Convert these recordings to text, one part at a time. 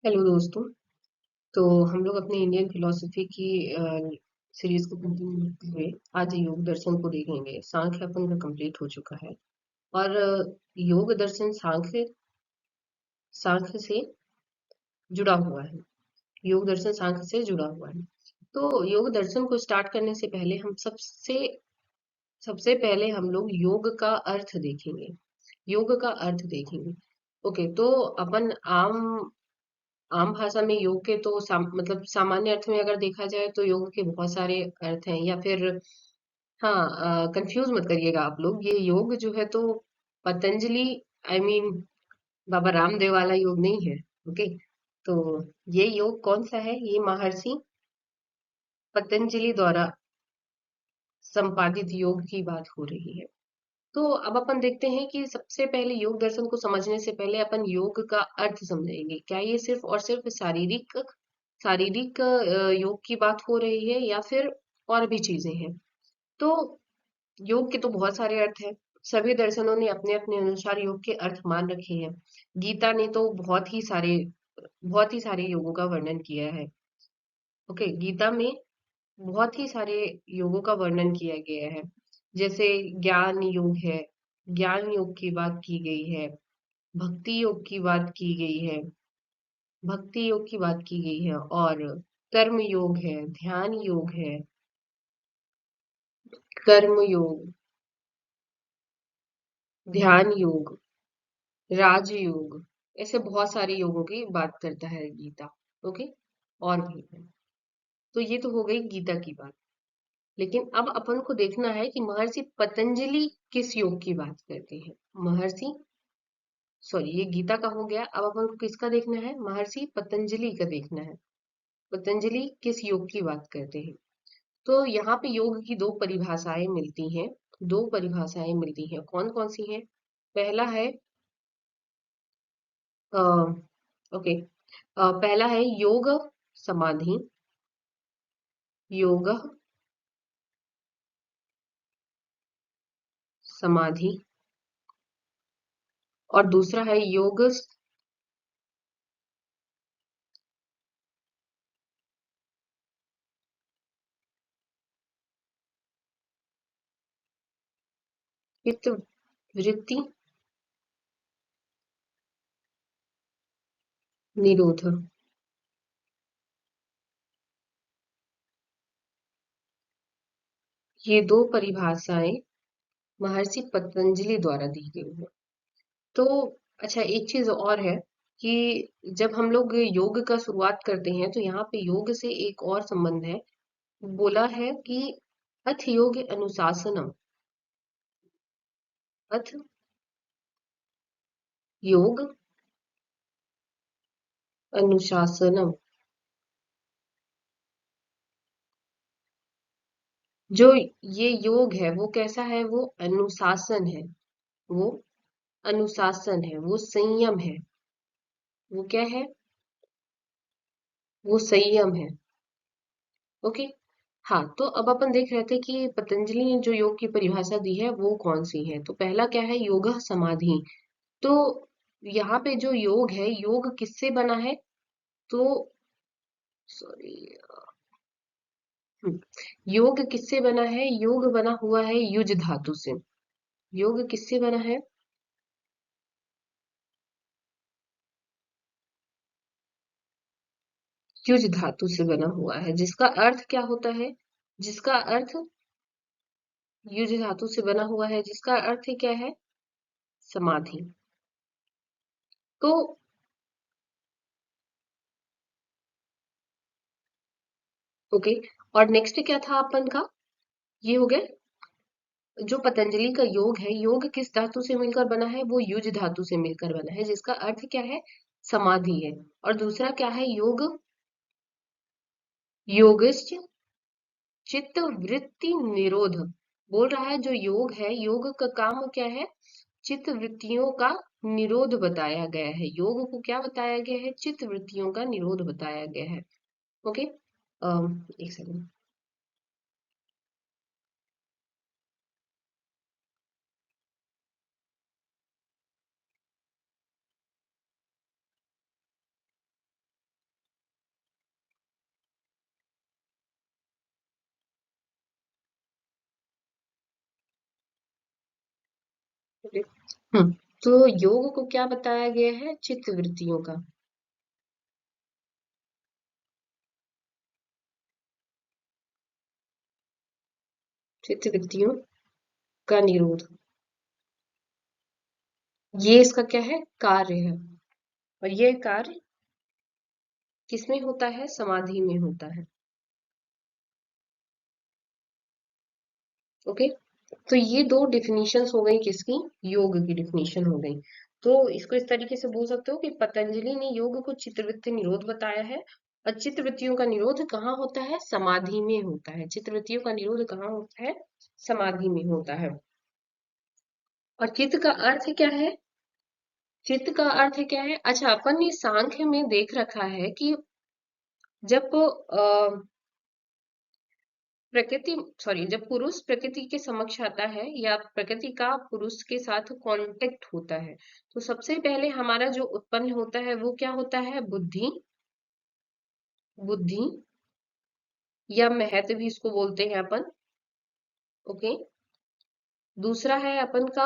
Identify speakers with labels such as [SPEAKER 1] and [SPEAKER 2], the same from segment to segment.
[SPEAKER 1] Hello दोस्तों। तो हम लोग अपने इंडियन फिलोसफी की सीरीज को कंटिन्यू करते हुए आज योग दर्शन को देखेंगे। सांख्य अपन का कंप्लीट हो चुका है और योग दर्शन सांख्य सांख्य से जुड़ा हुआ है। योग दर्शन सांख्य से जुड़ा हुआ है। तो योग दर्शन को स्टार्ट करने से पहले हम सबसे सबसे पहले हम लोग योग का अर्थ देखेंगे। योग का अर्थ देखेंगे। ओके, तो अपन आम आम भाषा में योग के तो मतलब सामान्य अर्थ में अगर देखा जाए तो योग के बहुत सारे अर्थ हैं, या फिर हाँ, कंफ्यूज मत करिएगा आप लोग। ये योग जो है तो पतंजलि, आई मीन बाबा रामदेव वाला योग नहीं है। ओके, तो ये योग कौन सा है? ये महर्षि पतंजलि द्वारा संपादित योग की बात हो रही है। तो अब अपन देखते हैं कि सबसे पहले योग दर्शन को समझने से पहले अपन योग का अर्थ समझेंगे। क्या ये सिर्फ और सिर्फ शारीरिक शारीरिक योग की बात हो रही है, या फिर और भी चीजें हैं? तो योग के तो बहुत सारे अर्थ हैं। सभी दर्शनों ने अपने अपने अनुसार योग के अर्थ मान रखे हैं। गीता ने तो बहुत ही सारे योगों का वर्णन किया है। ओके, गीता में बहुत ही सारे योगों का वर्णन किया गया है। जैसे ज्ञान योग है, ज्ञान योग की बात की गई है। भक्ति योग की बात की गई है, भक्ति योग की बात की गई है। और कर्म योग है, ध्यान योग है, कर्म योग, ध्यान योग, राजयोग, ऐसे बहुत सारे योगों की बात करता है गीता। ओके, और भी है। तो ये तो हो गई गीता की बात। लेकिन अब अपन को देखना है कि महर्षि पतंजलि किस योग की बात करते हैं। महर्षि सॉरी, ये गीता का हो गया। अब अपन को किसका देखना है? महर्षि पतंजलि का देखना है। पतंजलि किस योग की बात करते हैं? तो यहाँ पे योग की दो परिभाषाएं मिलती हैं। दो परिभाषाएं मिलती हैं, कौन कौन सी हैं? पहला है अ, ओके, पहला है योग समाधि, योग समाधि। और दूसरा है योग चित्त वृत्ति निरोध। ये दो परिभाषाएं महर्षि पतंजलि द्वारा दी गई है। तो अच्छा, एक चीज और है कि जब हम लोग योग का शुरुआत करते हैं तो यहाँ पे योग से एक और संबंध है। बोला है कि अथ योग अनुशासनम, अथ योग अनुशासनम। जो ये योग है वो कैसा है? वो अनुशासन है, वो अनुशासन है, वो संयम है। वो क्या है? वो संयम है। ओके, हाँ। तो अब अपन देख रहे थे कि पतंजलि ने जो योग की परिभाषा दी है वो कौन सी है। तो पहला क्या है? योग समाधि। तो यहाँ पे जो योग है, योग किससे बना है? तो सॉरी, योग किससे बना है? योग बना हुआ है युज धातु से। योग किससे बना है? युज धातु से बना हुआ है, जिसका अर्थ क्या होता है? जिसका अर्थ युज धातु से बना हुआ है, जिसका अर्थ ही क्या है? समाधि। तो ओके, और नेक्स्ट क्या था अपन का? ये हो गया। जो पतंजलि का योग है, योग किस धातु से मिलकर बना है? वो युज धातु से मिलकर बना है, जिसका अर्थ क्या है? समाधि है। और दूसरा क्या है? योग, योगश्च चित्त वृत्ति निरोध। बोल रहा है जो योग है, योग का काम क्या है? चित्त वृत्तियों का निरोध बताया गया है। योग को क्या बताया गया है? चित्त वृत्तियों का निरोध बताया गया है। ओके, एक सेकंड। हम्म तो योग को क्या बताया गया है? चित्त वृत्तियों का। चित्त वृत्तियों का निरोध, ये इसका क्या है? कार्य है। और ये कार्य किसमें होता है? समाधि में होता है। ओके। तो ये दो डिफिनीशंस हो गई किसकी? योग की डिफिनीशन हो गई। तो इसको इस तरीके से बोल सकते हो कि पतंजलि ने योग को चित्तवृत्ति निरोध बताया है। और चित्तवृत्तियों का निरोध कहाँ होता है? समाधि में होता है। चित्तवृत्तियों का निरोध कहाँ होता है? समाधि में होता है। और चित्त का अर्थ क्या है? चित्त का अर्थ क्या है? अच्छा, अपन ने सांख्य में देख रखा है कि जब प्रकृति, सॉरी, जब पुरुष प्रकृति के समक्ष आता है या प्रकृति का पुरुष के साथ कांटेक्ट होता है, तो सबसे पहले हमारा जो उत्पन्न होता है वो क्या होता है? बुद्धि। बुद्धि या महत्व भी इसको बोलते हैं अपन। ओके। दूसरा है अपन का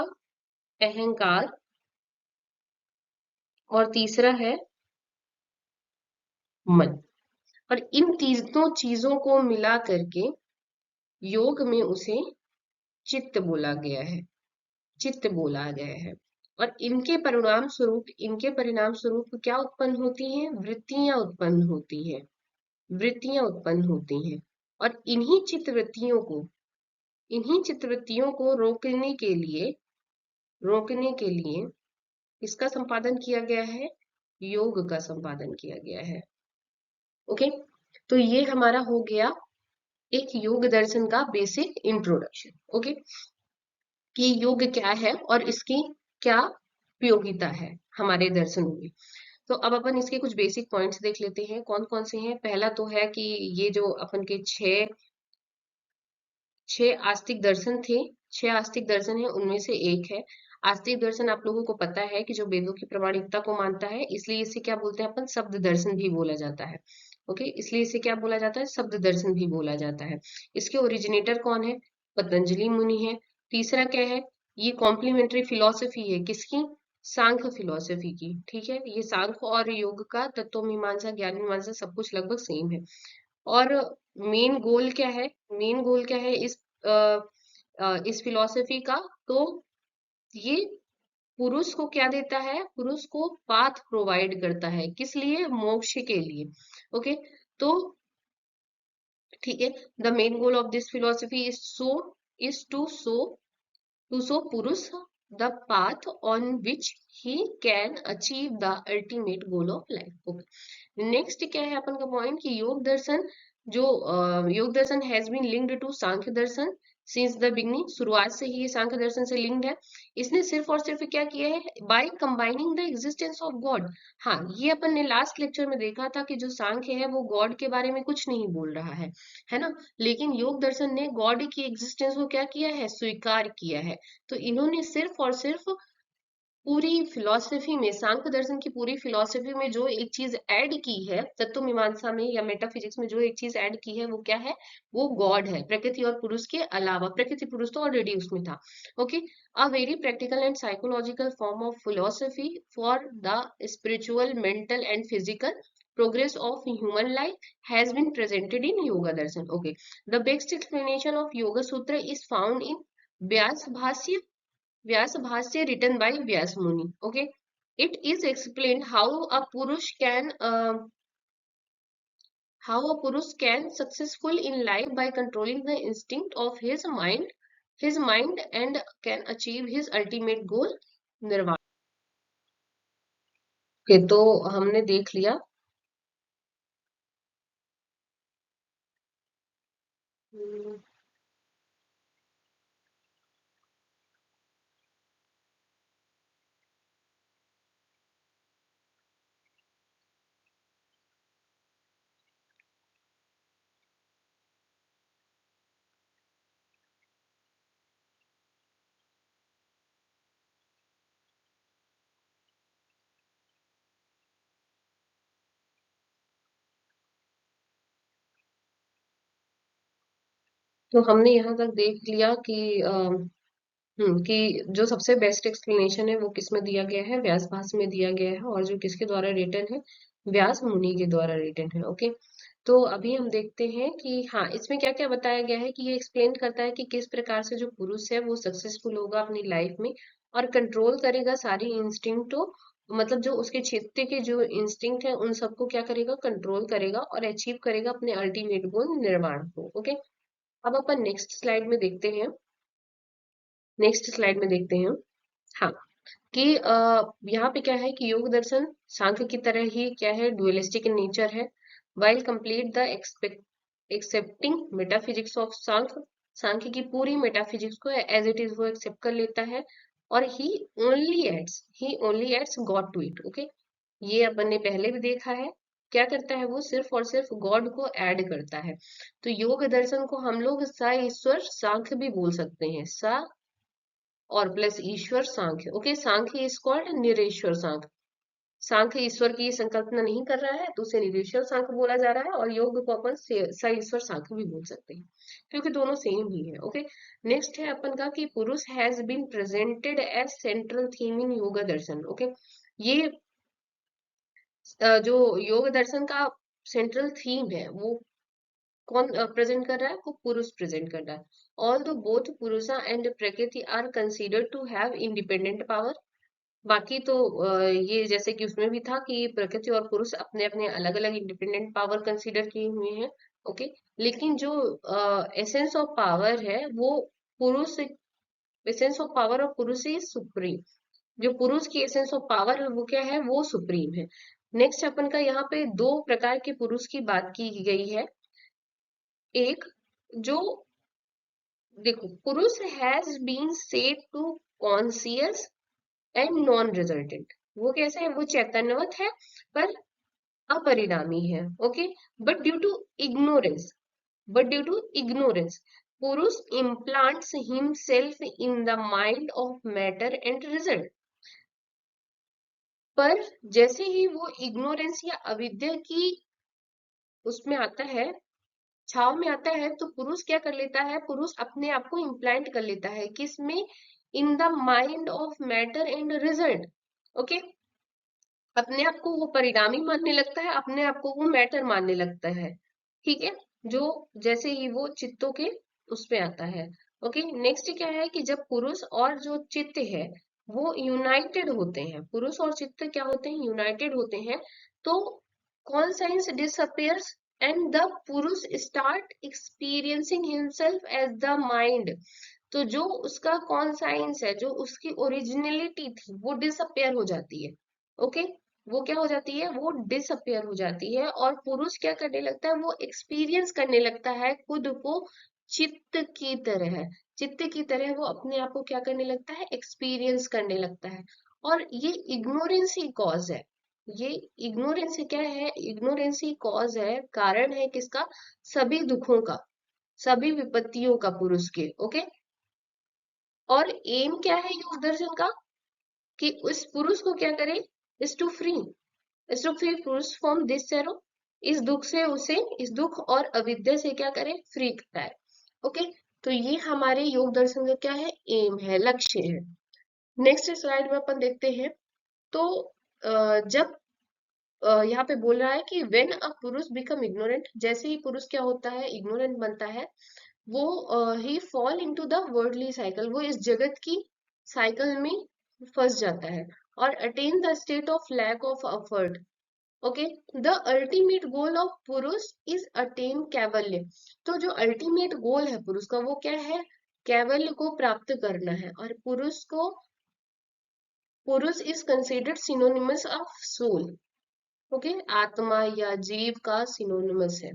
[SPEAKER 1] अहंकार। और तीसरा है मन। और इन तीनों चीजों को मिला करके योग में उसे चित्त बोला गया है। चित्त बोला गया है। और इनके परिणाम स्वरूप क्या उत्पन्न होती हैं? वृत्तियां उत्पन्न होती हैं। वृत्तियां उत्पन्न होती हैं। और इन्हीं चित्तवृत्तियों को रोकने के लिए इसका संपादन किया गया है? योग का संपादन किया गया है। ओके। तो ये हमारा हो गया एक योग दर्शन का बेसिक इंट्रोडक्शन। ओके, कि योग क्या है और इसकी क्या उपयोगिता है हमारे दर्शनों में। तो अब अपन इसके कुछ बेसिक पॉइंट्स देख लेते हैं, कौन कौन से हैं। पहला तो है कि ये जो अपन के छह छह आस्तिक दर्शन थे, छह आस्तिक दर्शन है, उनमें से एक है आस्तिक दर्शन। आप लोगों को पता है कि जो वेदों की प्रामाणिकता को मानता है, इसलिए इसे क्या बोलते हैं अपन? शब्द दर्शन भी बोला जाता है। ओके, इसलिए इसे क्या बोला जाता है? शब्द दर्शन भी बोला जाता है। इसके ओरिजिनेटर कौन है? पतंजलि मुनि है। तीसरा क्या है? ये कॉम्प्लीमेंट्री फिलॉसफी है किसकी? सांख्य फिलॉसफी की। ठीक है, ये सांख्य और योग का तत्व मीमांसा, ज्ञान मीमांसा सब कुछ लगभग सेम है। और मेन गोल क्या है? मेन गोल क्या है इस फिलॉसफी का? तो ये पुरुष को क्या देता है? पुरुष को पाथ प्रोवाइड करता है, किस लिए? मोक्ष के लिए। ओके। तो ठीक है, the main goal of this philosophy is to show purush the path on which he can achieve the ultimate goal of life. Okay. Next क्या है अपन का पॉइंट? कि Yoga Darshan has been linked to Sankhya Darshan since the beginning. शुरुआत से ही ये सांख्य दर्शन से linked है। इसने सिर्फ और सिर्फ क्या किया है? By combining the existence of God. हाँ, ये अपन ने लास्ट लेक्चर में देखा था कि जो सांख्य है वो गॉड के बारे में कुछ नहीं बोल रहा है ना। लेकिन योग दर्शन ने गॉड की एग्जिस्टेंस को क्या किया है? स्वीकार किया है। तो इन्होंने सिर्फ और सिर्फ पूरी फिलॉसफी में, सांख्य दर्शन की पूरी फिलॉसफी में जो एक चीज ऐड की है, तत्व मीमांसा में या मेटाफिजिक्स में जो एक चीज ऐड की है वो क्या है? वो गॉड है, प्रकृति और पुरुष के अलावा। प्रकृति पुरुष तो ऑलरेडी उसमें था। Okay. A very practical and psychological form of philosophy for the spiritual, mental and physical progress of human life has been presented in yoga darshan. Okay, the best explanation of yoga sutra is found in vyas bhasya. Vyas Bhasya written by Vyas Muni. Okay, it is explained how a Purush can successful in life by controlling the instinct of his mind and can achieve his ultimate goal, nirvana. Okay, तो हमने देख लिया। हम्म, तो हमने यहाँ तक देख लिया कि कि जो सबसे बेस्ट एक्सप्लेनेशन है वो किस में दिया गया है, व्यास भाष में दिया गया है, और जो किसके द्वारा रिटन है, व्यास मुनि के द्वारा रिटन है। ओके, तो अभी हम देखते हैं कि हाँ इसमें क्या क्या बताया गया है, कि ये एक्सप्लेन करता है कि किस प्रकार से जो पुरुष है वो सक्सेसफुल होगा अपनी लाइफ में और कंट्रोल करेगा सारी इंस्टिंक्टों, मतलब जो उसके चित्त के जो इंस्टिंक्ट है उन सबको क्या करेगा, कंट्रोल करेगा और अचीव करेगा अपने अल्टीमेट गोल निर्वाण को। ओके, अब अपन नेक्स्ट स्लाइड में देखते हैं। हाँ, कि यहाँ पे क्या है कि योग दर्शन सांख्य की तरह ही क्या है, डुअलिस्टिक इन नेचर है। While complete the accepting metaphysics of Sankhya, Sankhya की पूरी मेटाफिजिक्स को एज इट इज वो एक्सेप्ट कर लेता है, और he only adds God to it. Okay, ये अपन ने पहले भी देखा है, क्या करता है वो, सिर्फ और सिर्फ गॉड को ऐड करता है। तो योग दर्शन को हम लोग सा ईश्वर सांख्य भी बोल सकते हैं, सा और plus Ishwar Sankhya. Okay, Sankhya is called Nireshwar Sankhya. Sankhya ईश्वर की संकल्पना नहीं कर रहा है तो उसे निरेश्वर सांख्य बोला जा रहा है, और योग को अपन ईश्वर सांख्य भी बोल सकते हैं, क्योंकि दोनों सेम ही है। ओके, नेक्स्ट है अपन का कि purush has been presented as central theme in yoga darshan. Okay, ये जो योग दर्शन का सेंट्रल थीम है वो कौन प्रेजेंट कर रहा है, वो पुरुष प्रेजेंट कर रहा है। ऑल दो both purusha and prakriti are considered to have independent power. बाकी तो ये जैसे कि उसमें भी था कि प्रकृति और पुरुष अपने अपने अलग अलग इंडिपेंडेंट पावर कंसीडर किए हुए हैं। ओके, लेकिन जो एसेंस ऑफ पावर है वो पुरुष, essence of power of purush is supreme. जो पुरुष की एसेंस ऑफ पावर है वो क्या है, वो सुप्रीम है। नेक्स्ट अपन का यहाँ पे दो प्रकार के पुरुष की बात की गई है। एक, जो देखो, purush has been said to conscious and non resultant. वो कैसे है, वो चैतन्यवत है पर अपरिणामी है। Okay, but due to ignorance but due to ignorance purush implants himself in the mind of matter and result। पर जैसे ही वो इग्नोरेंस या अविद्या की उसमें आता है, छाव में आता है, तो पुरुष क्या कर लेता है, पुरुष अपने आप को इम्प्लांट कर लेता है किसमें, in the mind of matter and result. Okay, अपने आप को वो परिणामी मानने लगता है, अपने आप को वो मैटर मानने लगता है। ठीक है, जो जैसे ही वो चित्तों के उसमें आता है। ओके, नेक्स्ट क्या है कि जब पुरुष और जो चित्त है वो यूनाइटेड होते हैं, पुरुष और चित्त क्या होते हैं, यूनाइटेड होते हैं, तो conscience disappears and the purush start experiencing himself as the mind. तो जो उसका कॉन्साइंस है, जो उसकी ओरिजिनलिटी थी, वो डिसअपियर हो जाती है। ओके, वो क्या हो जाती है, वो डिसअपियर हो जाती है, और पुरुष क्या करने लगता है, वो एक्सपीरियंस करने लगता है खुद को चित्त की तरह। चित्त की तरह वो अपने आप को क्या करने लगता है, एक्सपीरियंस करने लगता है। और ये इग्नोरेंस ही कॉज है, ये इग्नोरेंस क्या है, इग्नोरेंस ही कॉज है, कारण है किसका, सभी दुखों का, सभी विपत्तियों का पुरुष के। ओके, और एम क्या है योग दर्शन का, कि उस पुरुष को क्या करे, इज टू फ्री, इस टू फ्री पुरुष फ्रॉम दिस सैरो, इस दुख से उसे, इस दुख और अविद्या से क्या करे, फ्री करता है। ओके, तो ये हमारे योग दर्शन का क्या है, एम है, लक्ष्य है। नेक्स्ट स्लाइड में अपन देखते हैं। तो जब यहाँ पे बोल रहा है कि व्हेन अ पुरुष बिकम इग्नोरेंट, जैसे ही पुरुष क्या होता है, इग्नोरेंट बनता है, वो ही fall into the worldly cycle, वो इस जगत की साइकिल में फंस जाता है, और attain the state of lack of effort. Okay, the ultimate goal of purush is attain kaivalya. तो जो अल्टीमेट गोल है पुरुष का वो क्या है, कैवल्य को प्राप्त करना है, और purush is considered synonymous of soul. Okay, आत्मा या जीव का सिनोनिमस है।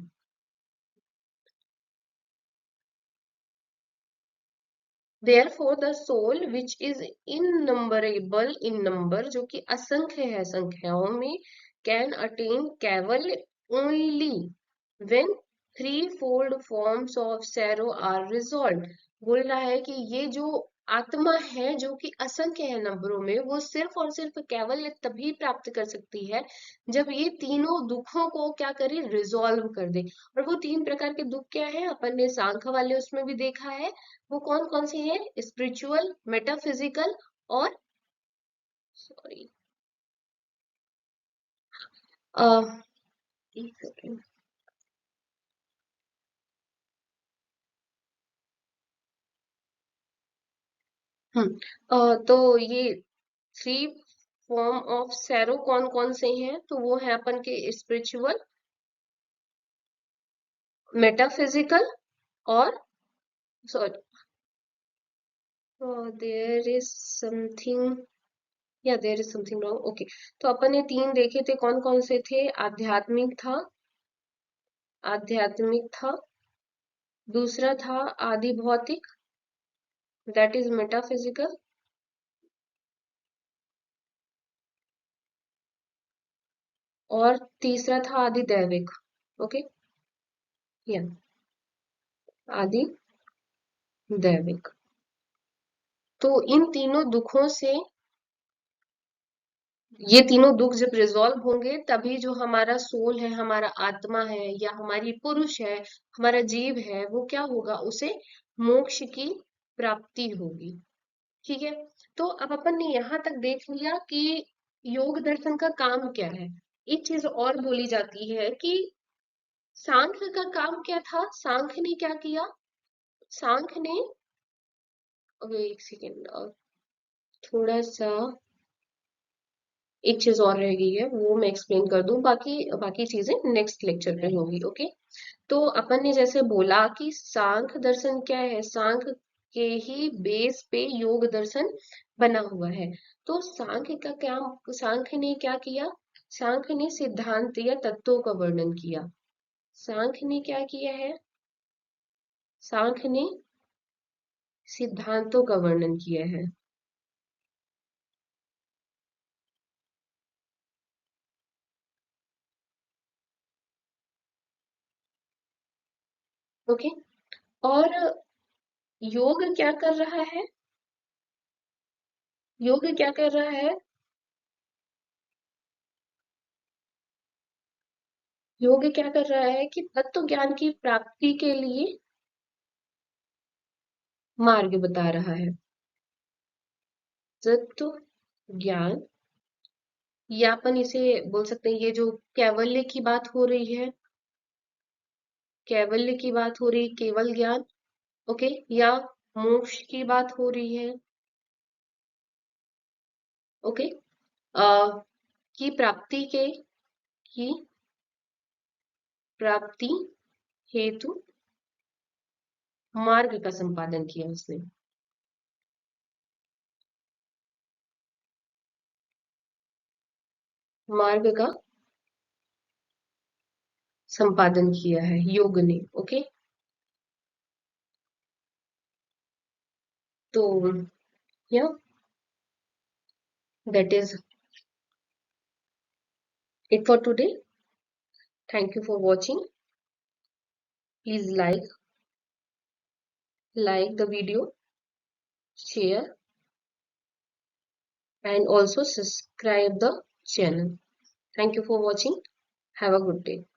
[SPEAKER 1] Therefore the soul which is innumerable in number, जो कि असंख्य है संख्याओं में, can attain केवल only when threefold forms of sorrow are resolved। बोल रहा है कि ये जो आत्मा है जो कि असंख्य है नंबरों में, वो सिर्फ और सिर्फ केवल तभी प्राप्त कर सकती है जब ये तीनों दुखों को क्या करे, रिजॉल्व कर दे। और वो तीन प्रकार के दुख क्या है, अपन ने सांख्य वाले उसमें भी देखा है, वो कौन कौन से हैं, स्पिरिचुअल, मेटाफिजिकल और सॉरी एक सेकेंड। तो ये थ्री फॉर्म ऑफ सैरो कौन कौन से हैं, तो वो है अपन के स्पिरिचुअल, मेटाफिजिकल और सॉरी देयर इज समथिंग, या there is something wrong, okay. तो अपन ने तीन देखे थे, कौन कौन से थे, आध्यात्मिक था, आध्यात्मिक था, दूसरा था आदि भौतिक, दैट इज मेटाफिजिकल, और तीसरा था आदि दैविक। ओके, या आदि दैविक। तो इन तीनों दुखों से, ये तीनों दुख जब रिजॉल्व होंगे तभी जो हमारा सोल है, हमारा आत्मा है, या हमारी पुरुष है, हमारा जीव है, वो क्या होगा, उसे मोक्ष की प्राप्ति होगी। ठीक है। तो अब अपन ने यहाँ तक देख लिया कि योग दर्शन का काम क्या है। एक चीज और बोली जाती है कि सांख्य का काम क्या था, सांख्य ने क्या किया, सांख्य ने, अबे एक सेकेंड, थोड़ा सा एक चीज और रह गई है, वो मैं एक्सप्लेन कर दूं, बाकी बाकी चीजें नेक्स्ट लेक्चर में होंगी। ओके। तो अपन ने जैसे बोला कि सांख्य दर्शन क्या है, सांख्य के ही बेस पे योग दर्शन बना हुआ है। तो सांख्य का क्या, सांख्य ने क्या किया, सांख्य ने सिद्धांत या तत्वों का वर्णन किया। सांख्य ने क्या किया है, सांख्य ने सिद्धांतों का वर्णन किया है। ओके। और योग क्या कर रहा है, योग क्या कर रहा है, योग क्या कर रहा है कि तत्व ज्ञान की प्राप्ति के लिए मार्ग बता रहा है। तत्व ज्ञान, या अपन इसे बोल सकते हैं, ये जो कैवल्य की बात हो रही है, कैवल्य की बात हो रही है, केवल ज्ञान, ओके, या मोक्ष की बात हो रही है, ओके, की प्राप्ति के, की प्राप्ति हेतु मार्ग का संपादन किया उसने, मार्ग का संपादन किया है योग ने। ओके। तो या that is it for today. Thank you for watching. Please like the video, share, and also subscribe the channel. Thank you for watching. Have a good day.